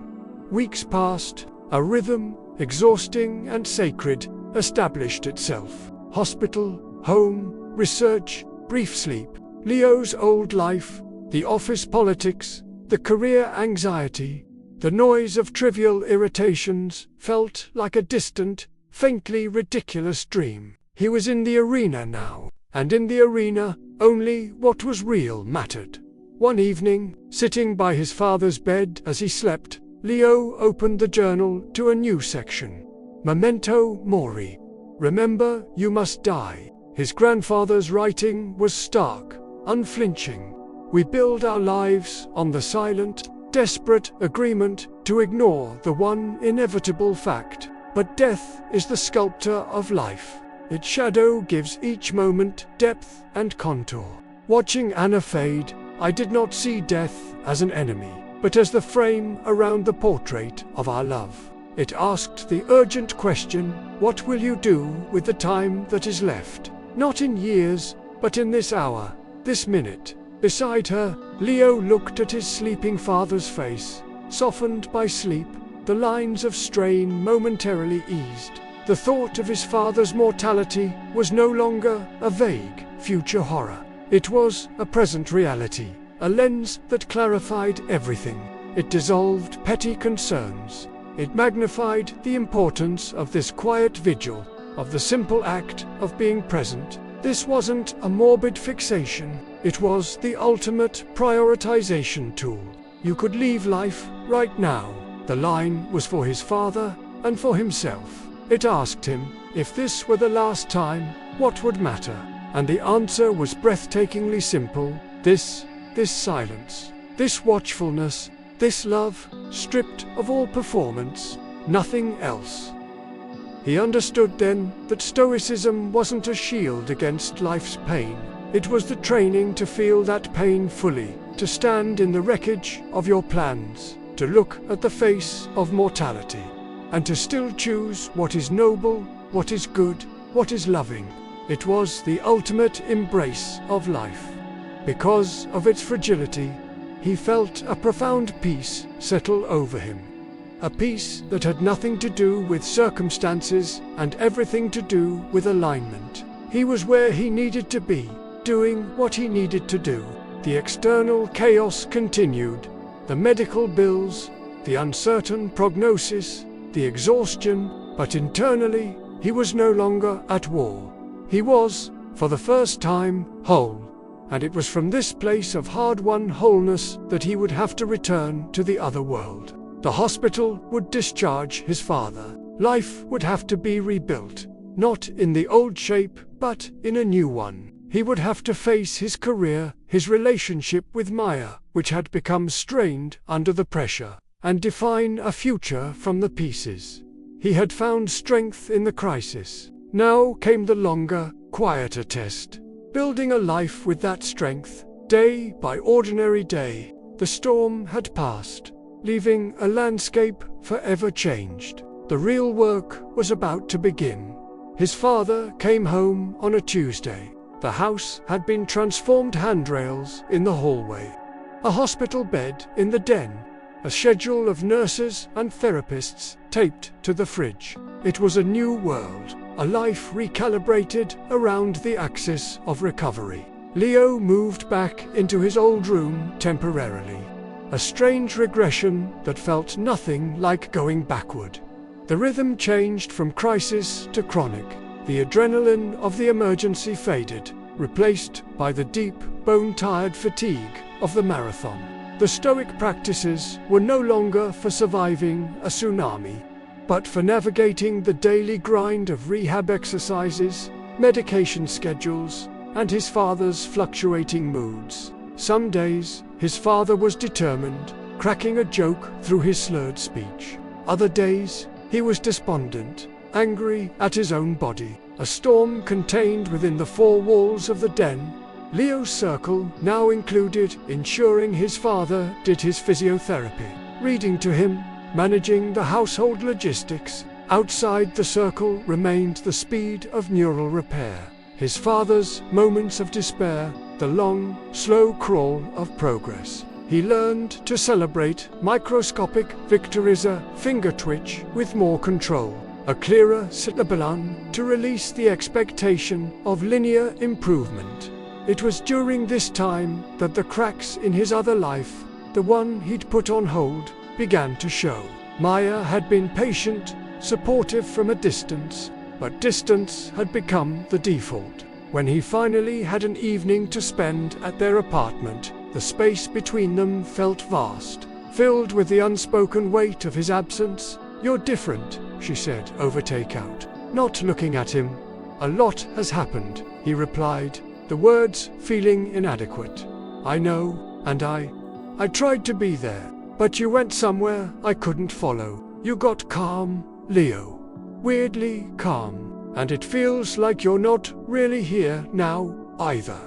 Weeks passed. A rhythm, exhausting and sacred, established itself. Hospital, home, research, brief sleep. Leo's old life, the office politics, the career anxiety, the noise of trivial irritations, felt like a distant, faintly ridiculous dream. He was in the arena now, and in the arena, only what was real mattered. One evening, sitting by his father's bed as he slept, Leo opened the journal to a new section. Memento mori. Remember, you must die. His grandfather's writing was stark, unflinching. We build our lives on the silent, desperate agreement to ignore the one inevitable fact. But death is the sculptor of life. Its shadow gives each moment depth and contour. Watching Anna fade, I did not see death as an enemy, but as the frame around the portrait of our love. It asked the urgent question, what will you do with the time that is left? Not in years, but in this hour, this minute. Beside her, Leo looked at his sleeping father's face, softened by sleep, the lines of strain momentarily eased. The thought of his father's mortality was no longer a vague future horror. It was a present reality, a lens that clarified everything. It dissolved petty concerns. It magnified the importance of this quiet vigil, of the simple act of being present. This wasn't a morbid fixation. It was the ultimate prioritization tool. You could leave life right now. The line was for his father and for himself. It asked him, if this were the last time, what would matter? And the answer was breathtakingly simple. This silence, this watchfulness, this love, stripped of all performance, nothing else. He understood then that Stoicism wasn't a shield against life's pain. It was the training to feel that pain fully, to stand in the wreckage of your plans, to look at the face of mortality, and to still choose what is noble, what is good, what is loving. It was the ultimate embrace of life. Because of its fragility, he felt a profound peace settle over him. A peace that had nothing to do with circumstances and everything to do with alignment. He was where he needed to be, doing what he needed to do. The external chaos continued. The medical bills, the uncertain prognosis, the exhaustion, but internally, he was no longer at war. He was, for the first time, whole. And it was from this place of hard-won wholeness that he would have to return to the other world. The hospital would discharge his father. Life would have to be rebuilt, not in the old shape, but in a new one. He would have to face his career, his relationship with Maya, which had become strained under the pressure, and define a future from the pieces. He had found strength in the crisis. Now came the longer, quieter test. Building a life with that strength, day by ordinary day. The storm had passed, leaving a landscape forever changed. The real work was about to begin. His father came home on a Tuesday. The house had been transformed, handrails in the hallway, a hospital bed in the den, a schedule of nurses and therapists taped to the fridge. It was a new world, a life recalibrated around the axis of recovery. Leo moved back into his old room temporarily, a strange regression that felt nothing like going backward. The rhythm changed from crisis to chronic. The adrenaline of the emergency faded, replaced by the deep, bone-tired fatigue of the marathon. The Stoic practices were no longer for surviving a tsunami, but for navigating the daily grind of rehab exercises, medication schedules, and his father's fluctuating moods. Some days, his father was determined, cracking a joke through his slurred speech. Other days, he was despondent, angry at his own body. A storm contained within the four walls of the den. Leo's circle now included ensuring his father did his physiotherapy, reading to him, managing the household logistics. Outside the circle remained the speed of neural repair. His father's moments of despair, the long, slow crawl of progress. He learned to celebrate microscopic victories, a finger twitch with more control, a clearer syllabulum to release the expectation of linear improvement. It was during this time that the cracks in his other life, the one he'd put on hold, began to show. Maya had been patient, supportive from a distance, but distance had become the default. When he finally had an evening to spend at their apartment, the space between them felt vast, filled with the unspoken weight of his absence. "You're different," she said over takeout. not looking at him. "A lot has happened," he replied, the words feeling inadequate. "I know, and I tried to be there, but you went somewhere I couldn't follow. You got calm, Leo. Weirdly calm, and it feels like you're not really here now, either."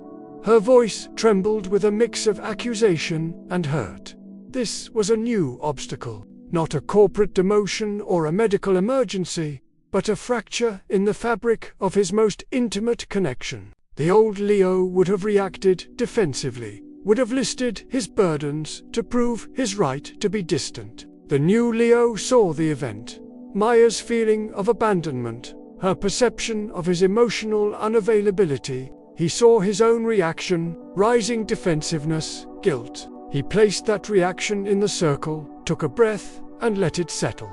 Her voice trembled with a mix of accusation and hurt. This was a new obstacle, not a corporate demotion or a medical emergency, but a fracture in the fabric of his most intimate connection. The old Leo would have reacted defensively, would have listed his burdens to prove his right to be distant. The new Leo saw the event, Maya's feeling of abandonment, her perception of his emotional unavailability. He saw his own reaction, rising defensiveness, guilt. He placed that reaction in the circle, took a breath, and let it settle.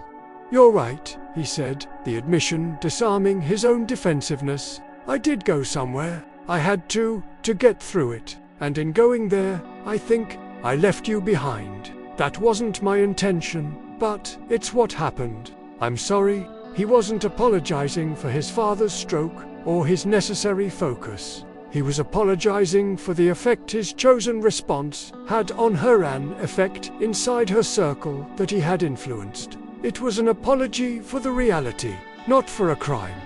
"You're right," he said, the admission disarming his own defensiveness. "I did go somewhere. I had to get through it. And in going there, I think I left you behind. That wasn't my intention, but it's what happened. I'm sorry." He wasn't apologizing for his father's stroke or his necessary focus. He was apologizing for the effect his chosen response had on her, an effect inside her circle that he had influenced. It was an apology for the reality, not for a crime.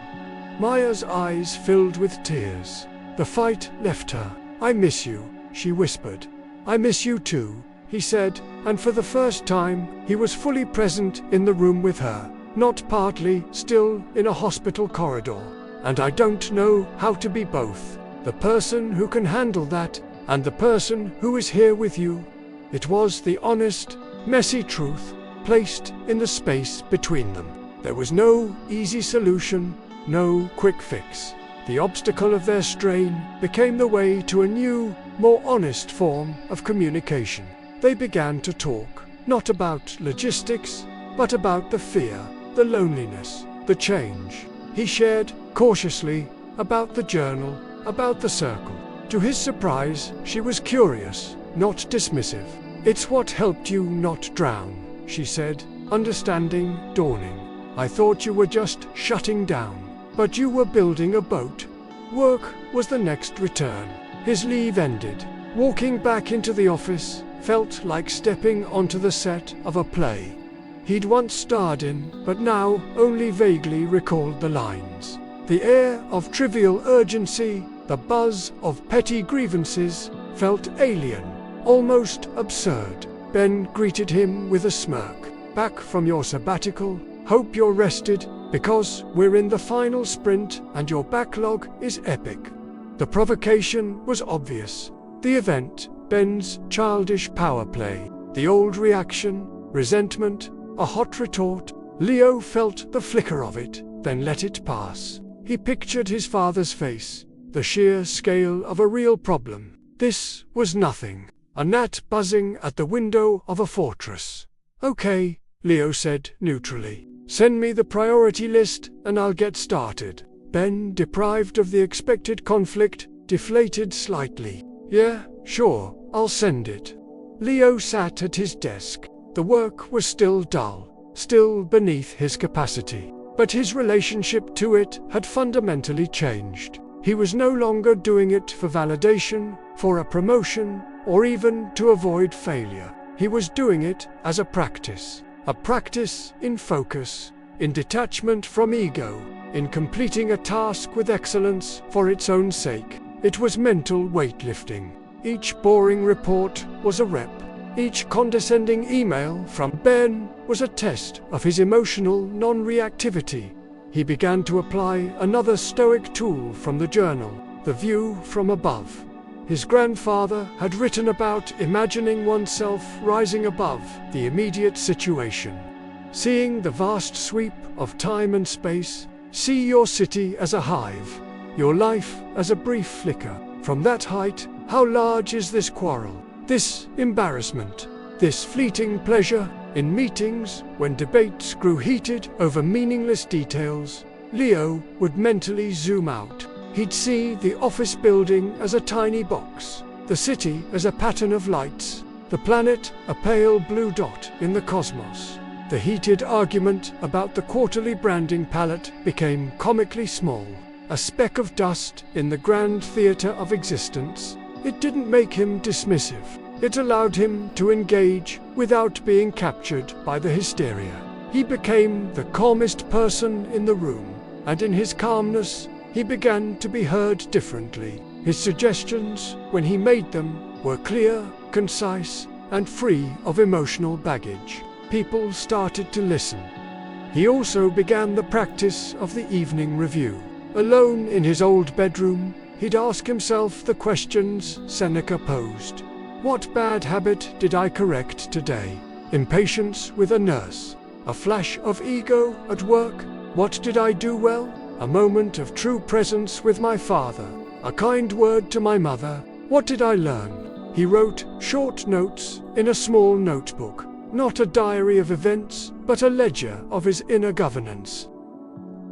Maya's eyes filled with tears. The fight left her. "I miss you," she whispered. "I miss you too," he said, and for the first time, he was fully present in the room with her, not partly still in a hospital corridor. "And I don't know how to be both. The person who can handle that, and the person who is here with you." It was the honest, messy truth, placed in the space between them. There was no easy solution, no quick fix. The obstacle of their strain became the way to a new, more honest form of communication. They began to talk, not about logistics, but about the fear, the loneliness, the change. He shared, cautiously, about the journal, about the circle. To his surprise, she was curious, not dismissive. "It's what helped you not drown," she said, understanding dawning. "I thought you were just shutting down, but you were building a boat." Work was the next return. His leave ended. Walking back into the office felt like stepping onto the set of a play he'd once starred in, but now only vaguely recalled the lines. The air of trivial urgency, the buzz of petty grievances, felt alien, almost absurd. Ben greeted him with a smirk. "Back from your sabbatical? Hope you're rested, because we're in the final sprint and your backlog is epic." The provocation was obvious. The event, Ben's childish power play, the old reaction, resentment, a hot retort. Leo felt the flicker of it, then let it pass. He pictured his father's face, the sheer scale of a real problem. This was nothing. A gnat buzzing at the window of a fortress. "Okay," Leo said neutrally. "Send me the priority list and I'll get started." Ben, deprived of the expected conflict, deflated slightly. "Yeah, sure, I'll send it." Leo sat at his desk. The work was still dull, still beneath his capacity. But his relationship to it had fundamentally changed. He was no longer doing it for validation, for a promotion, or even to avoid failure. He was doing it as a practice in focus, in detachment from ego, in completing a task with excellence for its own sake. It was mental weightlifting. Each boring report was a rep. Each condescending email from Ben was a test of his emotional non-reactivity. He began to apply another Stoic tool from the journal, the view from above. His grandfather had written about imagining oneself rising above the immediate situation. Seeing the vast sweep of time and space, see your city as a hive, your life as a brief flicker. From that height, how large is this quarrel? This embarrassment, this fleeting pleasure, in meetings, when debates grew heated over meaningless details, Leo would mentally zoom out. He'd see the office building as a tiny box, the city as a pattern of lights, the planet a pale blue dot in the cosmos. The heated argument about the quarterly branding palette became comically small, a speck of dust in the grand theatre of existence. It didn't make him dismissive. It allowed him to engage without being captured by the hysteria. He became the calmest person in the room, and in his calmness, he began to be heard differently. His suggestions, when he made them, were clear, concise, and free of emotional baggage. People started to listen. He also began the practice of the evening review. Alone in his old bedroom, he'd ask himself the questions Seneca posed. What bad habit did I correct today? Impatience with a nurse. A flash of ego at work. What did I do well? A moment of true presence with my father. A kind word to my mother. What did I learn? He wrote short notes in a small notebook. Not a diary of events, but a ledger of his inner governance.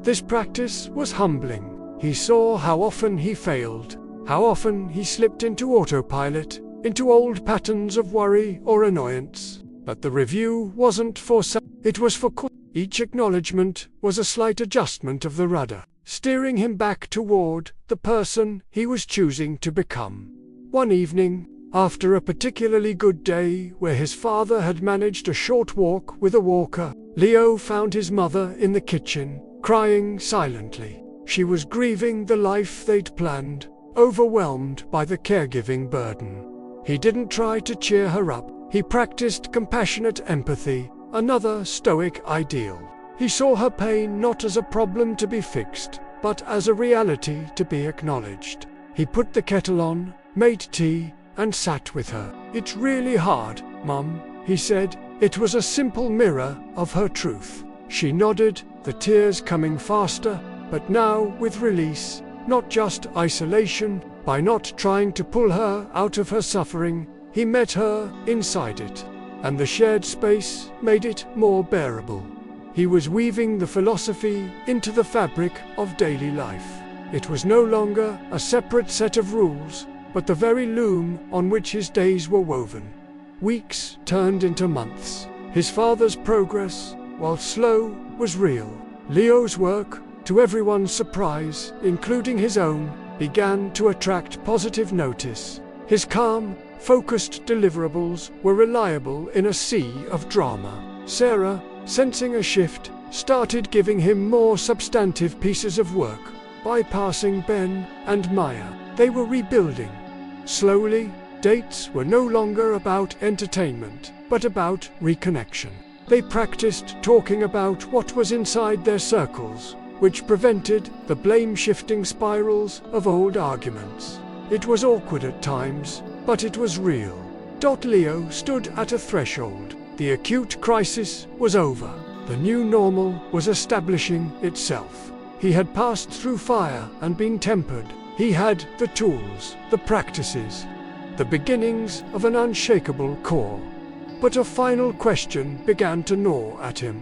This practice was humbling. He saw how often he failed, how often he slipped into autopilot, into old patterns of worry or annoyance. But the review wasn't for it was for each acknowledgement was a slight adjustment of the rudder, steering him back toward the person he was choosing to become. One evening, after a particularly good day where his father had managed a short walk with a walker, Leo found his mother in the kitchen, crying silently. She was grieving the life they'd planned, overwhelmed by the caregiving burden. He didn't try to cheer her up. He practiced compassionate empathy, another Stoic ideal. He saw her pain not as a problem to be fixed, but as a reality to be acknowledged. He put the kettle on, made tea, and sat with her. "It's really hard, Mum," he said. It was a simple mirror of her truth. She nodded, the tears coming faster, but now with release, not just isolation. By not trying to pull her out of her suffering, he met her inside it, and the shared space made it more bearable. He was weaving the philosophy into the fabric of daily life. It was no longer a separate set of rules, but the very loom on which his days were woven. Weeks turned into months. His father's progress, while slow, was real. Leo's work, to everyone's surprise, including his own, began to attract positive notice. His calm, focused deliverables were reliable in a sea of drama. Sarah, sensing a shift, started giving him more substantive pieces of work, bypassing Ben and Maya. They were rebuilding. Slowly, dates were no longer about entertainment, but about reconnection. They practiced talking about what was inside their circles, which prevented the blame-shifting spirals of old arguments. It was awkward at times, but it was real. Leo stood at a threshold. The acute crisis was over. The new normal was establishing itself. He had passed through fire and been tempered. He had the tools, the practices, the beginnings of an unshakable core. But a final question began to gnaw at him.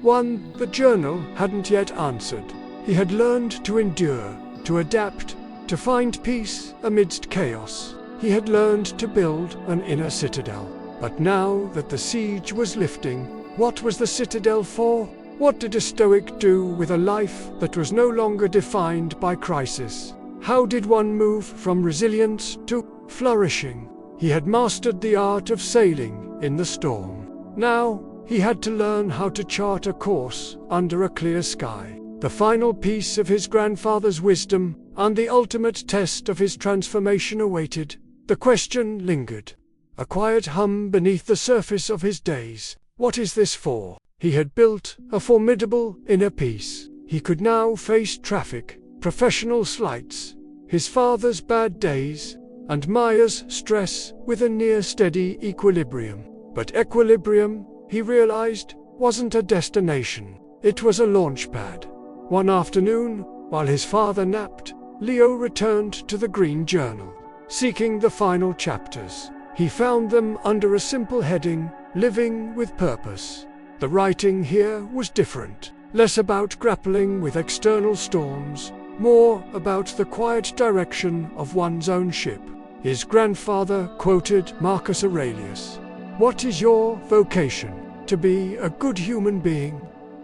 One the journal hadn't yet answered. He had learned to endure, to adapt, to find peace amidst chaos. He had learned to build an inner citadel. But now that the siege was lifting, what was the citadel for? What did a Stoic do with a life that was no longer defined by crisis? How did one move from resilience to flourishing? He had mastered the art of sailing in the storm. Now, he had to learn how to chart a course under a clear sky. The final piece of his grandfather's wisdom, and the ultimate test of his transformation awaited. The question lingered, a quiet hum beneath the surface of his days. What is this for? He had built a formidable inner peace. He could now face traffic, professional slights, his father's bad days, and Maya's stress with a near-steady equilibrium. But equilibrium, he realized, wasn't a destination. It was a launchpad. One afternoon, while his father napped, Leo returned to the Green Journal. Seeking the final chapters, he found them under a simple heading, Living with Purpose. The writing here was different, less about grappling with external storms, more about the quiet direction of one's own ship. His grandfather quoted Marcus Aurelius, "What is your vocation? to be a good human being.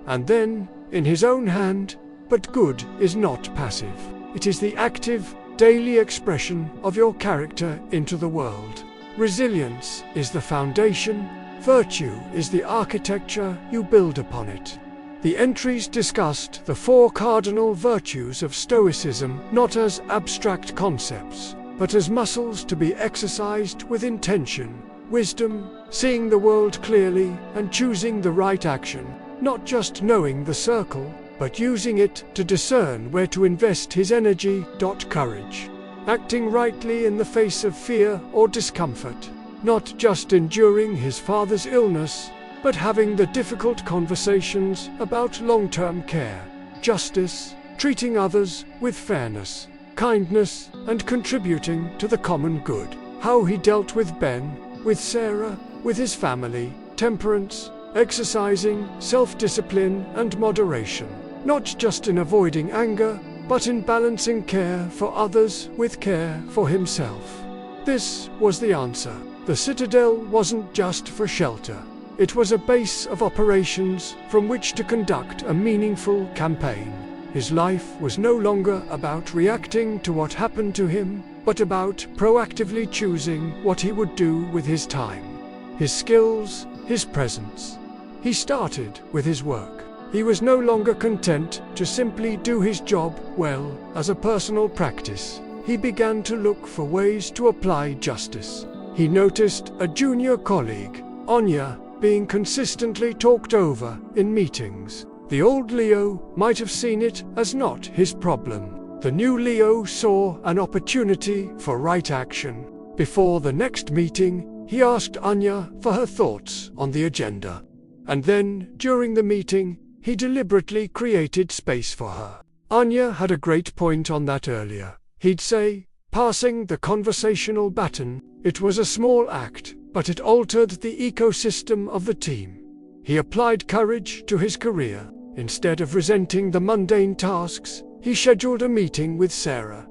And then, in his own hand, but good is not passive. It is the active, daily expression of your character into the world. Resilience is the foundation, virtue is the architecture you build upon it. The entries discussed the 4 cardinal virtues of Stoicism not as abstract concepts, but as muscles to be exercised with intention. Wisdom, seeing the world clearly and choosing the right action, not just knowing the circle, but using it to discern where to invest his energy. Courage, acting rightly in the face of fear or discomfort, not just enduring his father's illness, but having the difficult conversations about long-term care. Justice, treating others with fairness, kindness, and contributing to the common good. How he dealt with Ben, with Sarah, with his family. Temperance, exercising self-discipline and moderation, not just in avoiding anger, but in balancing care for others with care for himself. This was the answer. The citadel wasn't just for shelter. It was a base of operations from which to conduct a meaningful campaign. His life was no longer about reacting to what happened to him, but about proactively choosing what he would do with his time, his skills, his presence. He started with his work. He was no longer content to simply do his job well as a personal practice. He began to look for ways to apply justice. He noticed a junior colleague, Anya, being consistently talked over in meetings. The old Leo might have seen it as not his problem. The new Leo saw an opportunity for right action. Before the next meeting, he asked Anya for her thoughts on the agenda. And then, during the meeting, he deliberately created space for her. Anya had a great point on that earlier. He'd say, passing the conversational baton. It was a small act, but it altered the ecosystem of the team. He applied courage to his career. Instead of resenting the mundane tasks, he scheduled a meeting with Sarah.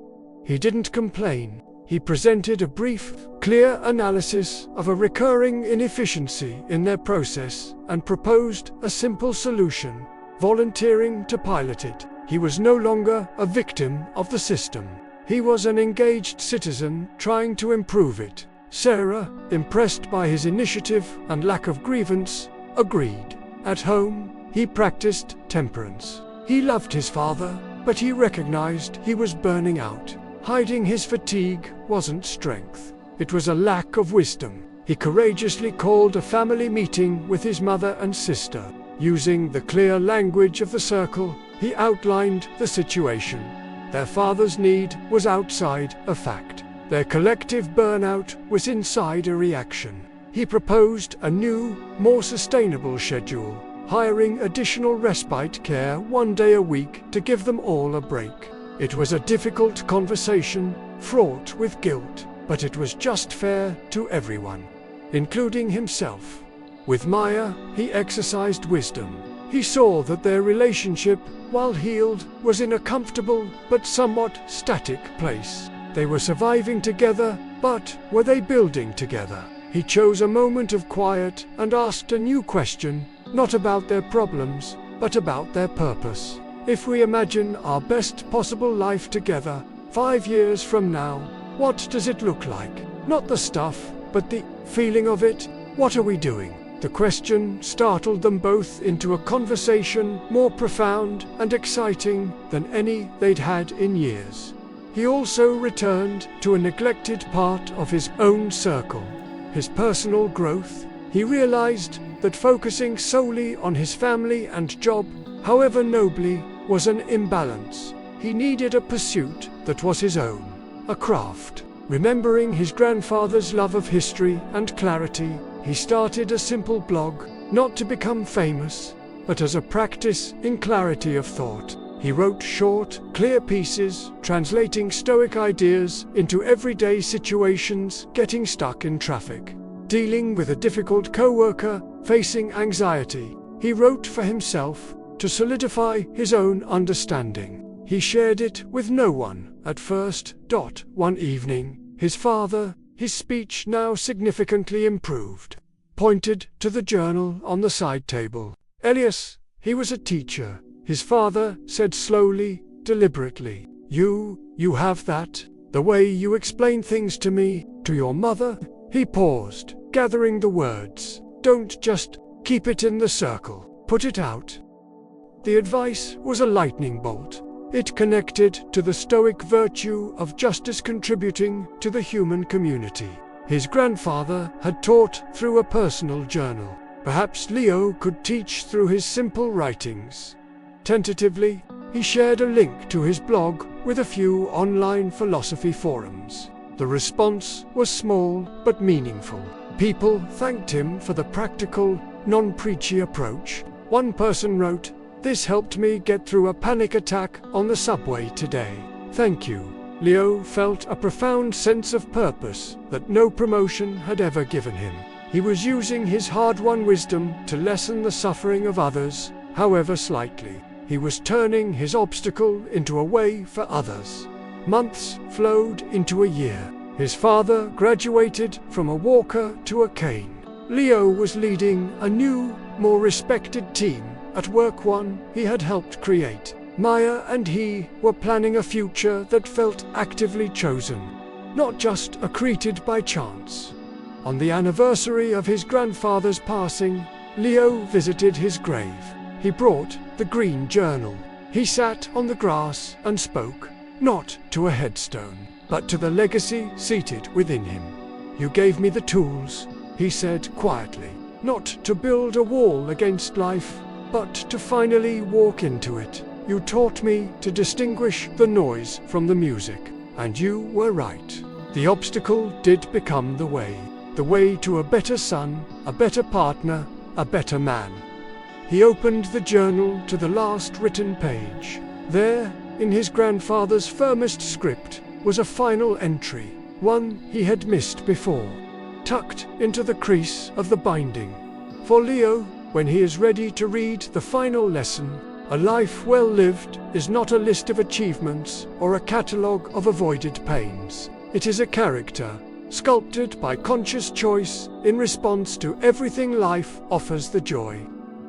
He didn't complain. He presented a brief, clear analysis of a recurring inefficiency in their process and proposed a simple solution, volunteering to pilot it. He was no longer a victim of the system. He was an engaged citizen trying to improve it. Sarah, impressed by his initiative and lack of grievance, agreed. At home, he practiced temperance. He loved his father, but he recognized he was burning out. Hiding his fatigue wasn't strength. It was a lack of wisdom. He courageously called a family meeting with his mother and sister. Using the clear language of the circle, he outlined the situation. Their father's need was outside a fact. Their collective burnout was inside a reaction. He proposed a new, more sustainable schedule, hiring additional respite care 1 day a week to give them all a break. It was a difficult conversation, fraught with guilt, but it was just fair to everyone, including himself. With Maya, he exercised wisdom. He saw that their relationship, while healed, was in a comfortable but somewhat static place. They were surviving together, but were they building together? He chose a moment of quiet and asked a new question, not about their problems, but about their purpose. If we imagine our best possible life together, 5 years from now, what does it look like? Not the stuff, but the feeling of it. What are we doing? The question startled them both into a conversation more profound and exciting than any they'd had in years. He also returned to a neglected part of his own circle, his personal growth. He realized that focusing solely on his family and job, however nobly, was an imbalance. He needed a pursuit that was his own, a craft. Remembering his grandfather's love of history and clarity, he started a simple blog, not to become famous, but as a practice in clarity of thought. He wrote short, clear pieces, translating Stoic ideas into everyday situations, getting stuck in traffic, dealing with a difficult coworker, facing anxiety. He wrote for himself, to solidify his own understanding. He shared it with no one at first. One evening, his father, his speech now significantly improved. pointed to the journal on the side table. Elias, he was a teacher, his father said slowly, deliberately. You have that? The way you explain things to me, to your mother? He paused, gathering the words. Don't just keep it in the circle. Put it out. The advice was a lightning bolt. It connected to the Stoic virtue of justice contributing to the human community. His grandfather had taught through a personal journal. Perhaps Leo could teach through his simple writings. Tentatively, he shared a link to his blog with a few online philosophy forums. The response was small but meaningful. People thanked him for the practical, non-preachy approach. One person wrote, "This helped me get through a panic attack on the subway today. Thank you." Leo felt a profound sense of purpose that no promotion had ever given him. He was using his hard-won wisdom to lessen the suffering of others, however slightly. He was turning his obstacle into a way for others. Months flowed into a year. His father graduated from a walker to a cane. Leo was leading a new, more respected team at work, one he had helped create. Maya and he were planning a future that felt actively chosen, not just accreted by chance. On the anniversary of his grandfather's passing, Leo visited his grave. He brought the green journal. He sat on the grass and spoke, not to a headstone, but to the legacy seated within him. You gave me the tools, he said quietly, not to build a wall against life, but to finally walk into it. You taught me to distinguish the noise from the music, and you were right. The obstacle did become the way to a better son, a better partner, a better man. He opened the journal to the last written page. There, in his grandfather's firmest script, was a final entry, one he had missed before, tucked into the crease of the binding. For Leo, when he is ready to read the final lesson, a life well lived is not a list of achievements or a catalogue of avoided pains. It is a character, sculpted by conscious choice in response to everything life offers: the joy,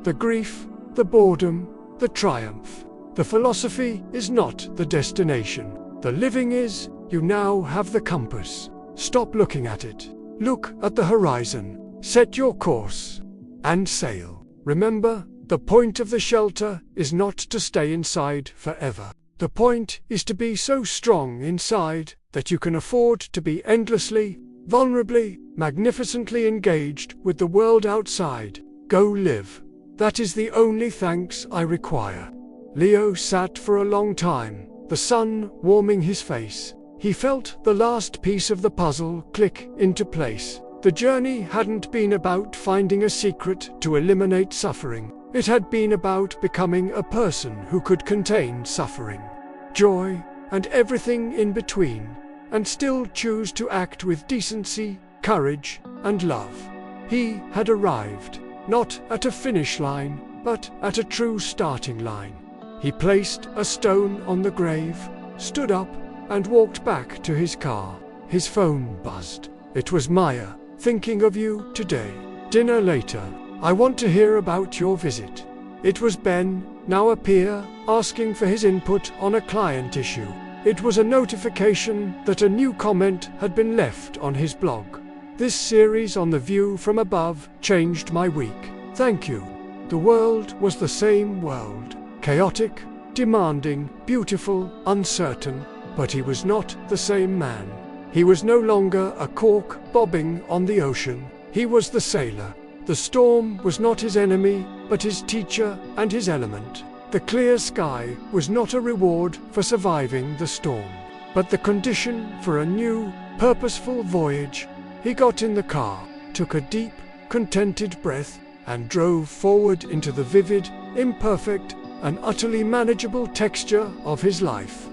the grief, the boredom, the triumph. The philosophy is not the destination. The living is. You now have the compass. Stop looking at it. Look at the horizon. Set your course and sail. Remember, the point of the shelter is not to stay inside forever. The point is to be so strong inside that you can afford to be endlessly, vulnerably, magnificently engaged with the world outside. Go live. That is the only thanks I require. Leo sat for a long time, the sun warming his face. He felt the last piece of the puzzle click into place. The journey hadn't been about finding a secret to eliminate suffering. It had been about becoming a person who could contain suffering, joy, and everything in between, and still choose to act with decency, courage, and love. He had arrived, not at a finish line, but at a true starting line. He placed a stone on the grave, stood up, and walked back to his car. His phone buzzed. It was Maya. Thinking of you today. Dinner later. I want to hear about your visit. It was Ben, now a peer, asking for his input on a client issue. It was a notification that a new comment had been left on his blog. This series on the view from above changed my week. Thank you. The world was the same world. Chaotic, demanding, beautiful, uncertain, but he was not the same man. He was no longer a cork bobbing on the ocean. He was the sailor. The storm was not his enemy, but his teacher and his element. The clear sky was not a reward for surviving the storm, but the condition for a new, purposeful voyage. He got in the car, took a deep, contented breath, and drove forward into the vivid, imperfect, and utterly manageable texture of his life.